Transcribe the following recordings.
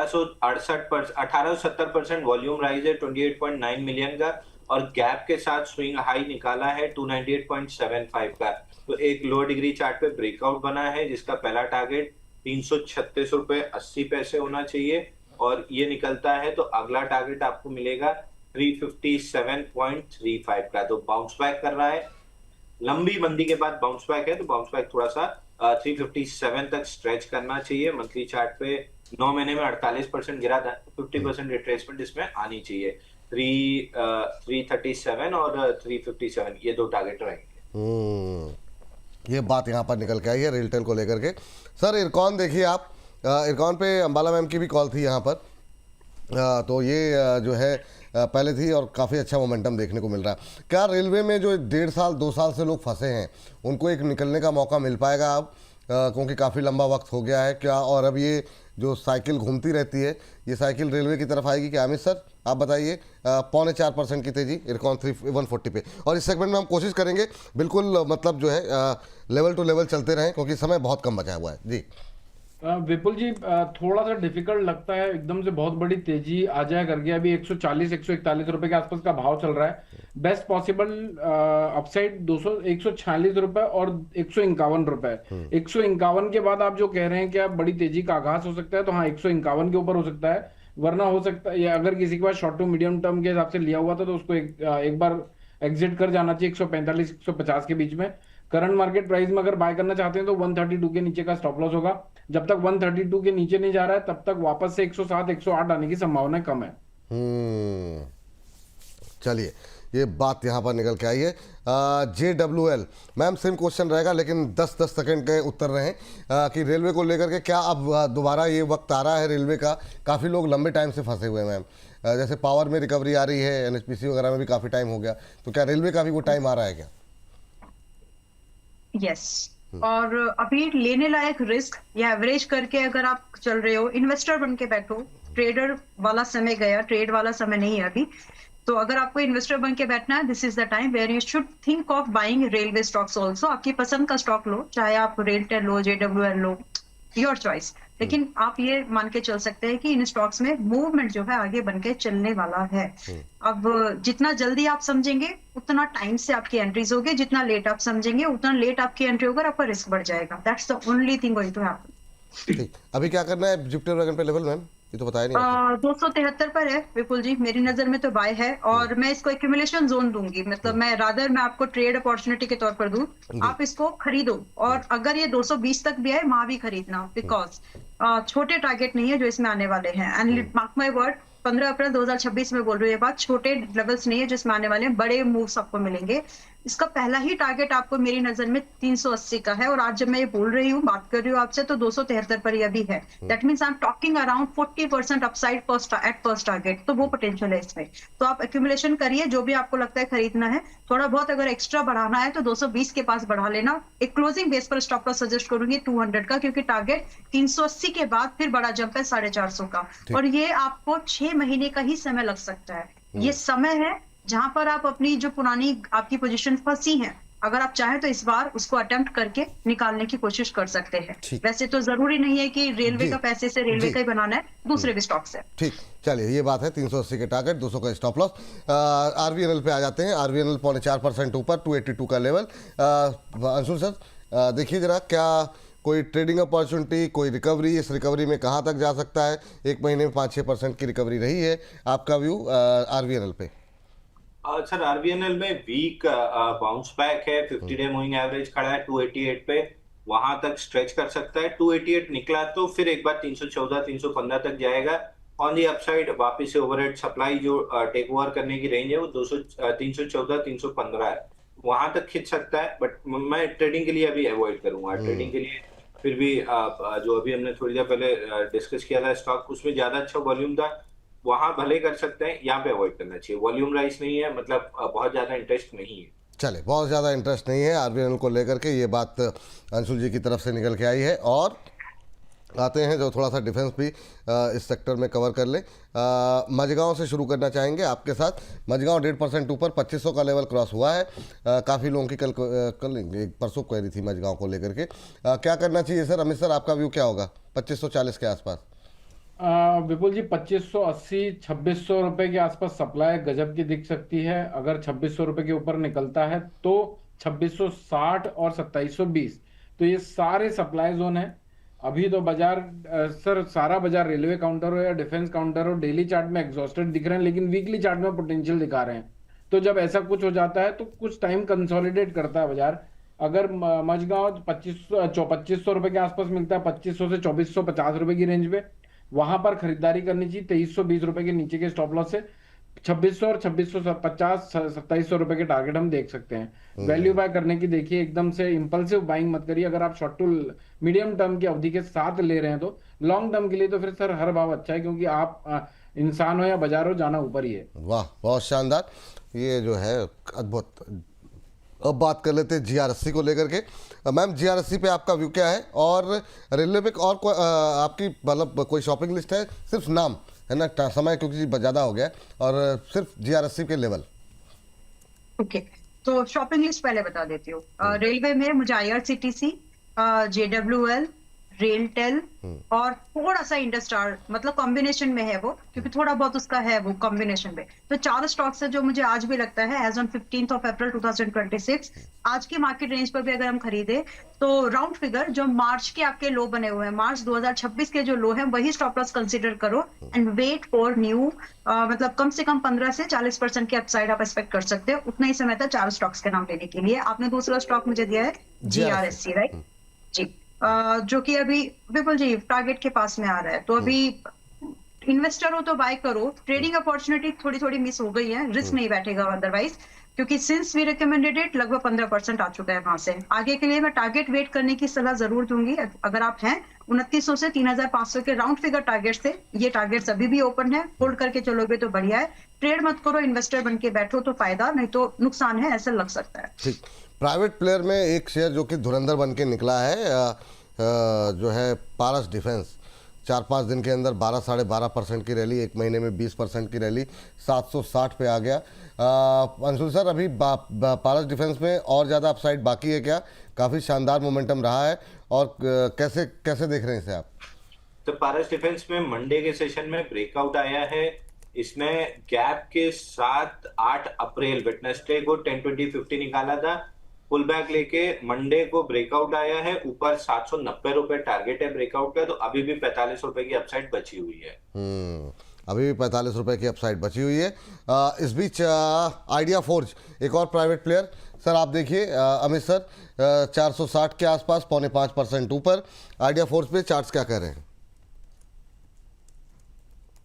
1870% volume rise है 28.9 million का, और गैप के साथ स्विंग हाई निकाला है 298.75 का। तो एक लो डिग्री चार्ट पे ब्रेकआउट बना है, जिसका पहला टारगेट 336 रुपए 80 पैसे होना चाहिए, और ये निकलता है तो अगला टारगेट आपको मिलेगा 357.35 का। तो बाउंस बैक कर रहा है, लंबी मंदी के बाद बाउंस बैक है, तो बाउंस बैक थोड़ा सा 357 तक स्ट्रेच करना चाहिए। मंथली चार्ट पे 9 महीने में 48% गिरा था, 50% रिट्रेसमेंट इसमें आनी चाहिए। 337 और 357 ये दो टारगेट रहेंगे। ये बात यहाँ पर निकल के आई है रिटेल को लेकर के। सर इरकॉन देखिए आप, इरकॉन पे अंबाला मैम की भी कॉल थी यहाँ पर, तो ये जो है पहले थी और काफ़ी अच्छा मोमेंटम देखने को मिल रहा है। क्या रेलवे में जो 1.5 साल 2 साल से लोग फंसे हैं उनको एक निकलने का मौका मिल पाएगा अब, क्योंकि काफ़ी लंबा वक्त हो गया है क्या? और अब ये जो साइकिल घूमती रहती है, ये साइकिल रेलवे की तरफ आएगी क्या? अमित सर आप बताइए। 4.25% की तेजी इरकॉन 140 पे, और इस सेगमेंट में हम कोशिश करेंगे बिल्कुल मतलब जो है लेवल टू लेवल चलते रहें, क्योंकि समय बहुत कम बचा हुआ है जी। विपुल जी, थोड़ा सा डिफिकल्ट लगता है एकदम से बहुत बड़ी तेजी आ जाए करके। अभी 140-141 रुपए के आसपास का भाव चल रहा है। बेस्ट पॉसिबल अपसाइड 146 रुपए और 151 रुपए। 151 के बाद आप जो कह रहे हैं कि आप बड़ी तेजी का आगाज हो सकता है, तो हाँ 151 के ऊपर हो सकता है। वरना हो सकता है, या अगर किसी के पास शॉर्ट टू मीडियम टर्म के हिसाब से लिया हुआ था तो उसको एक बार एग्जिट कर जाना चाहिए 145-150 के बीच में। करंट मार्केट प्राइस में अगर बाय करना चाहते हैं तो 132 के नीचे का स्टॉप लॉस होगा। जब तक 132 के नीचे नहीं जा रहा है तब तक वापस से 107-108 आने की संभावना कम है। चलिए ये बात यहाँ पर निकल के आई है। JWL मैम सेम क्वेश्चन रहेगा, लेकिन 10-10 सेकंड के उत्तर रहें कि रेलवे को लेकर के क्या अब दोबारा ये वक्त आ रहा है रेलवे का? काफ़ी लोग लंबे टाइम से फंसे हुए हैं मैम, जैसे पावर में रिकवरी आ रही है, NHPC वगैरह में भी काफ़ी टाइम हो गया, तो क्या रेलवे का भी वो टाइम आ रहा है क्या? यस और अभी लेने लायक रिस्क या एवरेज करके अगर आप चल रहे हो, इन्वेस्टर बन के बैठो। ट्रेडर वाला समय गया, ट्रेड वाला समय नहीं है अभी। तो अगर आपको इन्वेस्टर बन के बैठना है, this is the time where you should think of buying railway stocks also. आपकी पसंद का स्टॉक लो, चाहे आप रेलटेल लो, JWL लो, योर चॉइस। लेकिन आप ये मान के चल सकते हैं कि इन स्टॉक्स में मूवमेंट जो है आगे बन के चलने वाला है। अब जितना जल्दी आप समझेंगे उतना टाइम से आपकी एंट्रीज होगी, जितना लेट आप समझेंगे उतना लेट आपकी एंट्री होगा, आपका रिस्क बढ़ जाएगा। That's the only thing going to happen. ठीक, अभी क्या करना है जुपिटर ड्रैगन पे लेवल मैम? ये तो बताया नहीं। 273 पर है विपुल जी, मेरी नजर में तो बाय है, और मैं इसको एक्यूमुलेशन जोन दूंगी। मतलब मैं आपको ट्रेड अपॉर्चुनिटी के तौर पर दूं, आप इसको खरीदो, और अगर ये 220 तक भी है वहां भी खरीदना, बिकॉज छोटे टारगेट नहीं है जो इसमें आने वाले हैं। एंड मार्क माय वर्ड, 15 अप्रैल 2026 में बोल रही है बात, छोटे लेवल्स नहीं है जिसमें आने वाले हैं, बड़े मूव्स आपको मिलेंगे। इसका पहला ही टारगेट आपको मेरी नजर में 380 का है, और आज जब मैं ये बोल रही हूँ, बात कर रही हूँ आपसे, तो 273 पर ये अभी है। That means I am talking around 40% upside at first target, तो वो पोटेंशियल है इसमें। तो आप एक्यूमुलेशन करिए, जो भी आपको लगता है खरीदना है। थोड़ा बहुत अगर एक्स्ट्रा बढ़ाना है तो 220 के पास बढ़ा लेना। एक क्लोजिंग बेस पर स्टॉप लॉस सजेस्ट करूंगी 200 का, क्योंकि टारगेट 380 के बाद फिर बड़ा जंप है 450 का, और ये आपको 6 महीने का ही समय लग सकता है। ये समय है जहां पर आप अपनी जो पुरानी आपकी पोजीशन फंसी है, अगर आप चाहें तो इस बार उसको अटेम्प्ट करके निकालने की कोशिश कर सकते हैं। वैसे तो जरूरी नहीं है कि रेलवे का पैसे से रेलवे का ही बनाना है, दूसरे भी स्टॉक से। ठीक, चलिए ये बात है। 380 के टारगेट, 200 का स्टॉप लॉस। RVNL पे आ जाते हैं। RVNL 0.4% ऊपर, 282 का लेवल। अंशुल सर देखिए जरा, क्या कोई ट्रेडिंग अपॉर्चुनिटी, कोई रिकवरी, इस रिकवरी में कहाँ तक जा सकता है? एक महीने में 5-6% की रिकवरी रही है, आपका व्यू RVNL पे? सर RVNL में वीक बाउंस बैक है, 50 डे मूविंग एवरेज खड़ा है 288 पे, वहां तक स्ट्रेच कर सकता है। 288 निकला तो फिर एक बार 314-315 तक जाएगा। ऑन दी अपसाइड वापस से ओवरहेड सप्लाई जो टेक ओवर करने की रेंज है वो 314-315 है, वहां तक खिंच सकता है। बट मैं ट्रेडिंग के लिए अभी अवॉइड करूंगा। ट्रेडिंग के लिए फिर भी जो अभी हमने थोड़ी देर पहले डिस्कस किया था स्टॉक, उसमें ज्यादा अच्छा वॉल्यूम था, वहां भले कर सकते हैं, यहाँ पे अवॉइड करना चाहिए। वॉल्यूम राइज नहीं है, मतलब बहुत ज्यादा इंटरेस्ट नहीं है। चले, बहुत ज़्यादा इंटरेस्ट नहीं है RVNL को लेकर के, ये बात अंशुल जी की तरफ से निकल के आई है। और आते हैं जो थोड़ा सा डिफेंस भी इस सेक्टर में कवर कर लें। मझगांव से शुरू करना चाहेंगे आपके साथ। मझगांव 1.5% ऊपर, 2500 का लेवल क्रॉस हुआ है। काफ़ी लोगों की कल परसों क्वेरी थी मझगांव को लेकर के। क्या करना चाहिए सर? अमित सर आपका व्यू क्या होगा 2540 के आसपास? विपुल जी 2580 2600 रुपए के आसपास सप्लाई गजब की दिख सकती है। अगर 2600 रुपए के ऊपर निकलता है तो 2660 और 2720, तो ये सारे सप्लाई जोन है। अभी तो बाजार सर सारा बाजार रेलवे काउंटर हो या डिफेंस काउंटर हो, डेली चार्ट में एग्जॉस्टेड दिख रहे हैं, लेकिन वीकली चार्ट में पोटेंशियल दिखा रहे हैं। तो जब ऐसा कुछ हो जाता है तो कुछ टाइम कंसोलिडेट करता है बाजार। अगर मझगांव 2500 रुपए के आसपास मिलता है, 2500 से 2450 रुपए की रेंज में, वहां पर खरीदारी करनी चाहिए 2320 रुपए के नीचे के स्टॉप लॉस से। 2600 और 2650 2700 रुपए के टारगेट हम देख सकते हैं। वैल्यू बाय करने की देखिए, एकदम से इंपल्सिव बाइंग मत करिए। अगर आप शॉर्ट टू मीडियम टर्म की अवधि के साथ ले रहे हैं तो लॉन्ग टर्म के लिए तो फिर सर हर भाव अच्छा है, क्योंकि आप इंसान हो या बाजार हो, जाना ऊपर ही है। वाह, बहुत शानदार, ये जो है अद्भुत। अब बात कर लेते हैं जीआरएससी को लेकर के। मैम, जीआरएससी पे आपका व्यू क्या है, और रेलवे पे और आपकी मतलब कोई शॉपिंग लिस्ट है? सिर्फ नाम है ना, समय क्योंकि ज़्यादा हो गया है, और सिर्फ जीआरएससी के लेवल। ओके, तो शॉपिंग लिस्ट पहले बता देती हूँ। रेलवे में मुझे आईआरसीटीसी, जेडब्ल्यूएल, रेलटेल और थोड़ा सा इंडस्टार, मतलब कॉम्बिनेशन में है वो, क्योंकि थोड़ा बहुत उसका है वो कॉम्बिनेशन में। तो 4 स्टॉक्स है जो मुझे आज भी लगता है एज ऑन 15 अप्रैल 2026 आज की मार्केट रेंज पर भी अगर हम खरीदे तो राउंड फिगर जो मार्च के आपके लो बने हुए हैं, मार्च 2026 के जो लो है, वही स्टॉप लॉस कंसीडर करो एंड वेट फॉर न्यू, मतलब कम से कम 15 से 40% की अपसाइड आप एक्सपेक्ट कर सकते हो। उतना ही समय था 4 स्टॉक्स के नाम लेने के लिए। आपने दूसरा स्टॉक मुझे दिया है जीआरएससी, राइट जी, जो कि अभी विपुल जी टारगेट के पास में आ रहा है। तो अभी इन्वेस्टर हो तो बाय करो। ट्रेडिंग अपॉर्चुनिटी थोड़ी थोड़ी मिस हो गई है, रिस्क नहीं बैठेगा अदरवाइज, क्योंकि सिंस वी रिकमेंडेड इट लगभग 15% आ चुका है वहां से। आगे के लिए मैं टारगेट वेट करने की सलाह जरूर दूंगी। अगर आप हैं 2900 से 3500 के राउंड फिगर टारगेट से, ये टारगेट्स अभी भी ओपन है, होल्ड करके चलोगे तो बढ़िया है। ट्रेड मत करो, इन्वेस्टर बन के बैठो तो फायदा, नहीं तो नुकसान है, ऐसा लग सकता है। ठीक, प्राइवेट प्लेयर में एक शेयर जो कि धुरंधर बन के निकला है, जो है पारस डिफेंस, 4-5 दिन के अंदर 12-12.5% की रैली, एक महीने में 20% की रैली, 760 पे आ गया। अंशुल सर, अभी पारस डिफेंस में और ज़्यादा अपसाइड बाकी है क्या? काफ़ी शानदार मोमेंटम रहा है, और कैसे कैसे देख रहे हैं इसे आप? तो पारस डिफेंस में मंडे के सेशन में ब्रेकआउट आया है। इसने गैप के साथ 8 अप्रैल वेडनेसडे को 10-20-50 निकाला था, पुल बैक लेके मंडे को ब्रेकआउट आया है ऊपर। 790 रुपए टारगेट है ब्रेकआउट का, तो अभी भी 45 रुपए की अपसाइड बची हुई है। अभी भी 45 रुपए की अपसाइड बची हुई है। इस बीच आइडिया फोर्ज, एक और प्राइवेट प्लेयर, सर आप देखिए अमित सर, 460 के आसपास, 4.5% ऊपर। आइडिया फोर्ज पे चार्ट्स क्या कह रहे हैं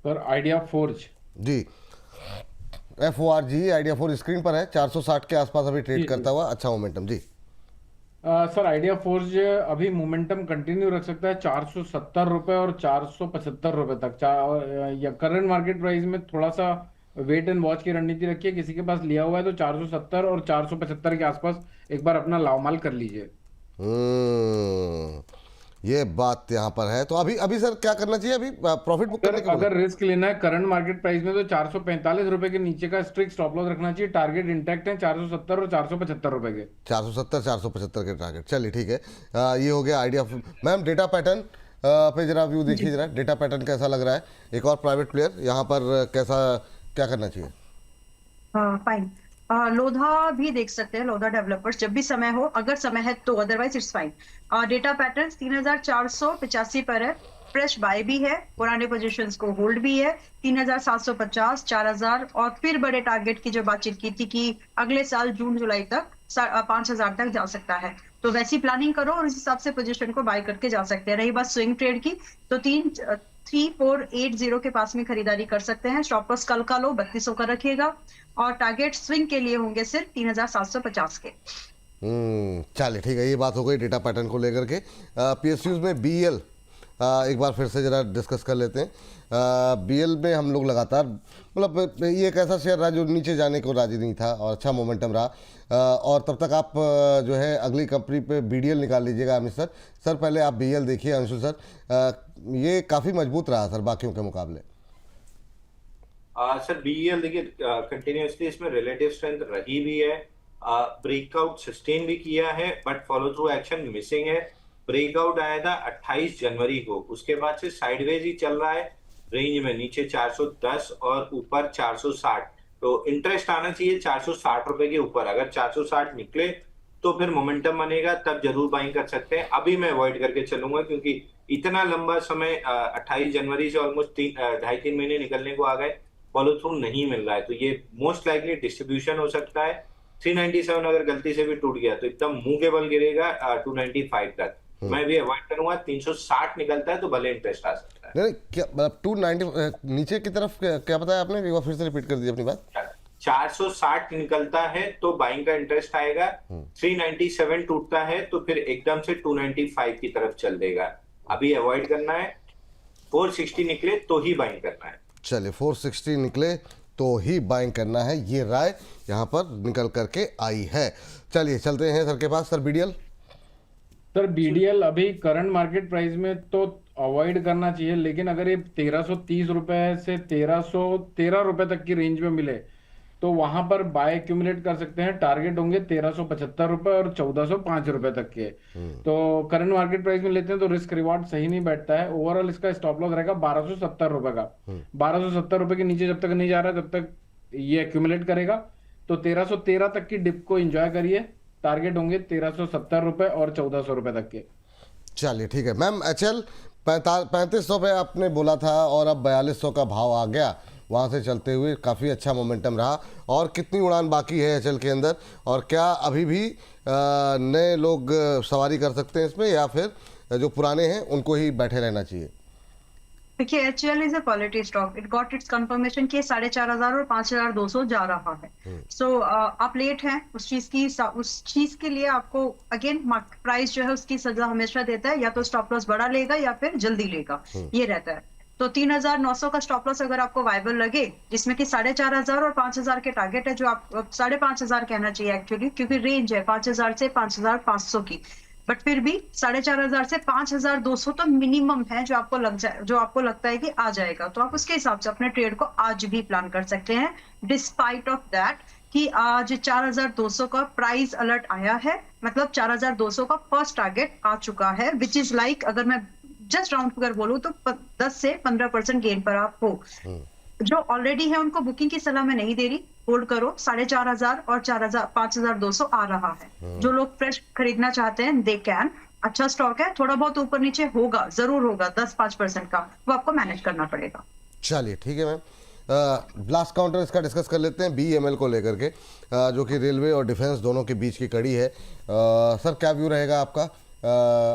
सर? आइडिया फोर्ज जी, FORG, आइडिया फोर्ज स्क्रीन पर है, 460 के आसपास अभी ट्रेड करता हुआ, अच्छा मोमेंटम जी। सर आइडिया फोर्ज अभी मोमेंटम कंटिन्यू रख सकता है 470 रुपए और 475 रुपए तक। या करंट मार्केट प्राइस में थोड़ा सा वेट एंड वॉच की रणनीति रखिए। किसी के पास लिया हुआ है तो 470 और 475 के आसपास एक बार अपना लावमाल कर लीजिए। ये बात यहाँ पर है। तो अभी सर क्या करना चाहिए? अभी प्रॉफिट बुक करने के लिए अगर रिस्क लेना है करंट मार्केट प्राइस में तो 445 रुपए के नीचे का स्ट्रिक्ट स्टॉप लॉस रखना चाहिए। टारगेट इंटैक्ट है 470 और 475 रुपए के। 470-475 के टारगेट, चलिए ठीक है। ये हो गया आइडिया। मैम, डेटा पैटर्न पे जरा व्यू देखिए, जरा डेटा पैटर्न कैसा लग रहा है? एक और प्राइवेट प्लेयर यहाँ पर, कैसा क्या करना चाहिए? फाइन, लोधा भी देख सकते हैं, लोधा डेवलपर्स, जब भी समय हो, अगर समय है तो, otherwise it's fine. Data pattern 3485 पर है, फ्रेश बाय भी है, पुराने पोजीशंस को होल्ड भी है, 3750, 4000, और फिर बड़े टारगेट की जो बातचीत की थी कि अगले साल जून जुलाई तक 5000 तक जा सकता है। तो वैसी प्लानिंग करो और इस हिसाब से पोजीशन को बाय करके जा सकते हैं। रही बात स्विंग ट्रेड की, तो 3480 के पास में खरीदारी कर सकते हैं। स्टॉप लॉस कल का लो 3200 का रखिएगा, और टारगेट स्विंग के लिए होंगे सिर्फ 3750 के। चलिए ठीक है, ये बात हो गई डेटा पैटर्न को लेकर के। PSUs में BL एक बार फिर से ज़रा डिस्कस कर लेते हैं। BL में हम लोग लगातार, मतलब ये एक ऐसा शेयर रहा जो नीचे जाने को राजी नहीं था और अच्छा मोमेंटम रहा। और तब तक आप जो है अगली कंपनी पे BDL निकाल लीजिएगा अमित सर। सर पहले आप BL देखिए अंशु सर, ये काफ़ी मजबूत रहा सर बाकियों के मुकाबले। सर BL देखिए कंटिन्यूसली इसमें रिलेटिव स्ट्रेंथ रही भी है, ब्रेकआउट सस्टेन भी किया है, but follow through action missing है। ब्रेकआउट आया था 28 जनवरी को, उसके बाद से साइडवेज ही चल रहा है। रेंज में, नीचे 410 और ऊपर 460। तो इंटरेस्ट आना चाहिए 460 रुपए के ऊपर। अगर 460 निकले तो फिर मोमेंटम बनेगा, तब जरूर बाइंग कर सकते हैं। अभी मैं अवॉइड करके चलूंगा क्योंकि इतना लंबा समय 28 जनवरी से ऑलमोस्ट 2.5-3 महीने निकलने को आ गए, फॉलो थ्रू नहीं मिल रहा है। तो ये मोस्ट लाइकली डिस्ट्रीब्यूशन हो सकता है। 397 अगर गलती से भी टूट गया तो एकदम मुंह के बल गिरेगा 295 तक। मैं भी अवॉइड करूंगा। 360 निकलता है तो भले इंटरेस्ट आ सकता है। नहीं, क्या मतलब 290 नीचे की तरफ क्या बताया आपने, एक बार फिर से रिपीट कर दीजिए अपनी बात। 460 निकलता है तो बाइंग का इंटरेस्ट आएगा। 397 टूटता है तो फिर एकदम से 295 की तरफ चल देगा। अभी अवॉइड करना है। 460 निकले तो ही बाइंग करना है। चलिए, 460 निकले तो ही बाइंग करना है, ये राय यहाँ पर निकल करके आई है। चलिए चलते हैं सर के पास। Sir BDL. सर बीडीएल अभी करंट मार्केट प्राइस में तो अवॉइड करना चाहिए, लेकिन अगर ये 1330 रुपए से 1313 रुपए तक की रेंज में मिले तो वहां पर बाय एक्यूमुलेट कर सकते हैं। टारगेट होंगे 1375 रुपए और 1405 रुपए तक के। तो करंट मार्केट प्राइस में लेते हैं तो रिस्क रिवॉर्ड सही नहीं बैठता है। ओवरऑल इसका स्टॉप लॉस रहेगा 1270 रुपए का। 1270 रुपए के नीचे जब तक नहीं जा रहा तब तक ये एक्यूमुलेट करेगा। तो 1313 तक की डिप को एंजॉय करिए। टारगेट होंगे 1370 रुपए और 1400 रुपए तक के। चलिए ठीक है मैम। एचएल 3500 पे आपने बोला था और अब 4200 का भाव आ गया, वहाँ से चलते हुए काफ़ी अच्छा मोमेंटम रहा। और कितनी उड़ान बाकी है एचएल के अंदर, और क्या अभी भी नए लोग सवारी कर सकते हैं इसमें, या फिर जो पुराने हैं उनको ही बैठे रहना चाहिए? देखिए, HL is a quality stock. It got its confirmation कि 4500 और 5200 जा रहा है। सो आप लेट हैं उस चीज के लिए आपको अगेन प्राइस जो है उसकी सजा हमेशा देता है, या तो स्टॉप लॉस बड़ा लेगा या फिर जल्दी लेगा, ये रहता है। तो 3900 का स्टॉप लॉस अगर आपको वाइबल लगे, जिसमें कि 4500 और 5000 के टारगेट है, जो आप 5500 कहना चाहिए एक्चुअली, क्योंकि रेंज है 5000 से 5500 की। बट फिर भी 4500 से 5200 तो मिनिमम है जो आपको लगता है कि आ जाएगा। तो आप उसके हिसाब से अपने ट्रेड को आज भी प्लान कर सकते हैं, डिस्पाइट ऑफ दैट कि आज 4200 का प्राइस अलर्ट आया है। मतलब 4200 का फर्स्ट टारगेट आ चुका है, विच इज लाइक, अगर मैं जस्ट राउंड फिगर बोलूं तो 10 से 15% गेन पर आप हो। जो ऑलरेडी है उनको बुकिंग की सलाह मैं नहीं दे रही, होल्ड करो। 4500 और 5200 आ रहा है। जो लोग फ्रेश खरीदना चाहते हैं दे कैन। अच्छा स्टॉक है, थोड़ा बहुत ऊपर नीचे होगा, जरूर होगा 10-5% का, वो आपको मैनेज करना पड़ेगा। चलिए ठीक है मैम। लास्ट काउंटर इसका डिस्कस कर लेते हैं बीईएमएल को लेकर के, जो कि रेलवे और डिफेंस दोनों के बीच की कड़ी है। सर क्या व्यू रहेगा आपका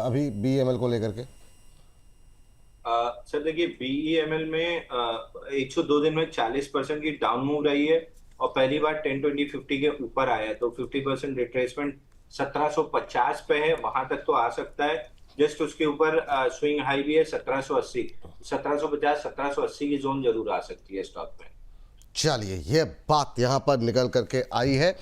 अभी बीईएमएल को लेकर के? सर देखिए, बीईएमएल में 102 दिन में 40% की डाउन मूव रही है और पहली बार 10-20-50 के ऊपर आया है। तो 50% रिट्रेसमेंट 1750 पे है, वहां तक तो आ सकता है। जस्ट उसके ऊपर स्विंग हाई भी है 1780, 1750 1780 की जोन जरूर आ सकती है स्टॉक में। चलिए, ये बात यहाँ पर निकल करके आई है।